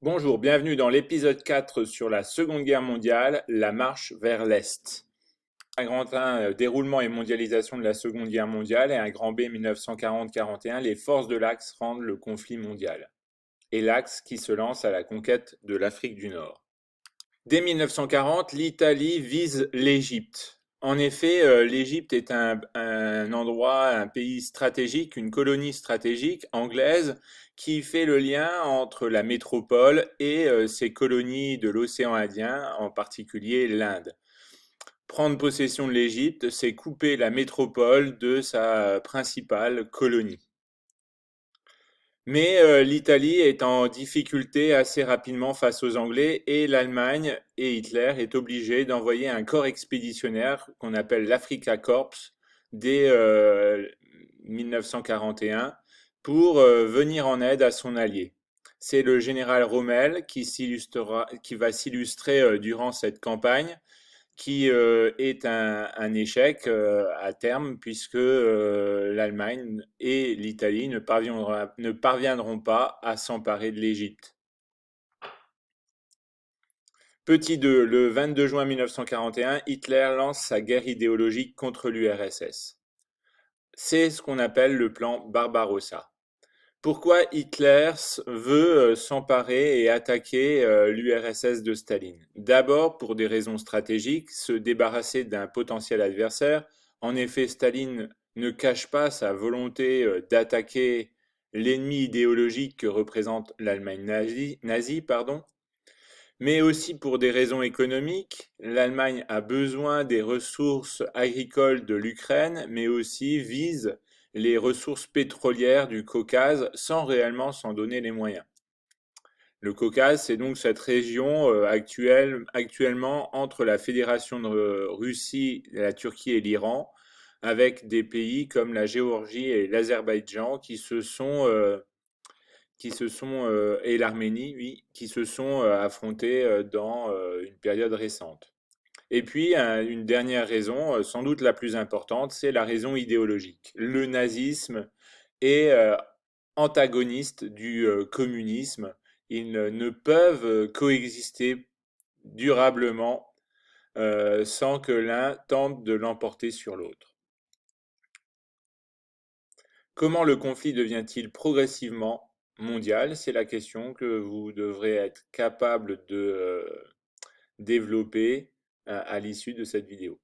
Bonjour, bienvenue dans l'épisode 4 sur la Seconde Guerre mondiale, la marche vers l'Est. Un grand 1, déroulement et mondialisation de la Seconde Guerre mondiale, et un grand B, 1940-41, les forces de l'Axe rendent le conflit mondial. Et l'Axe qui se lance à la conquête de l'Afrique du Nord. Dès 1940, l'Italie vise l'Égypte. En effet, l'Égypte est un endroit, un pays stratégique, une colonie stratégique anglaise qui fait le lien entre la métropole et ses colonies de l'océan Indien, en particulier l'Inde. Prendre possession de l'Égypte, c'est couper la métropole de sa principale colonie. Mais l'Italie est en difficulté assez rapidement face aux Anglais et l'Allemagne et Hitler est obligé d'envoyer un corps expéditionnaire qu'on appelle l'Africa Corps dès 1941 pour venir en aide à son allié. C'est le général Rommel qui va s'illustrer durant cette campagne qui est un échec à terme puisque l'Allemagne et l'Italie ne parviendront pas à s'emparer de l'Égypte. Petit 2, le 22 juin 1941, Hitler lance sa guerre idéologique contre l'URSS. C'est ce qu'on appelle le plan Barbarossa. Pourquoi Hitler veut s'emparer et attaquer l'URSS de Staline? D'abord, pour des raisons stratégiques, se débarrasser d'un potentiel adversaire. En effet, Staline ne cache pas sa volonté d'attaquer l'ennemi idéologique que représente l'Allemagne nazie, pardon. Mais aussi pour des raisons économiques. L'Allemagne a besoin des ressources agricoles de l'Ukraine, mais aussi vise les ressources pétrolières du Caucase sans réellement s'en donner les moyens. Le Caucase, c'est donc cette région actuellement entre la Fédération de Russie, la Turquie et l'Iran, avec des pays comme la Géorgie et l'Azerbaïdjan et l'Arménie, oui, qui se sont affrontés dans une période récente. Et puis, une dernière raison, sans doute la plus importante, c'est la raison idéologique. Le nazisme est antagoniste du communisme. Ils ne peuvent coexister durablement sans que l'un tente de l'emporter sur l'autre. Comment le conflit devient-il progressivement mondial? C'est la question que vous devrez être capable de développer à l'issue de cette vidéo.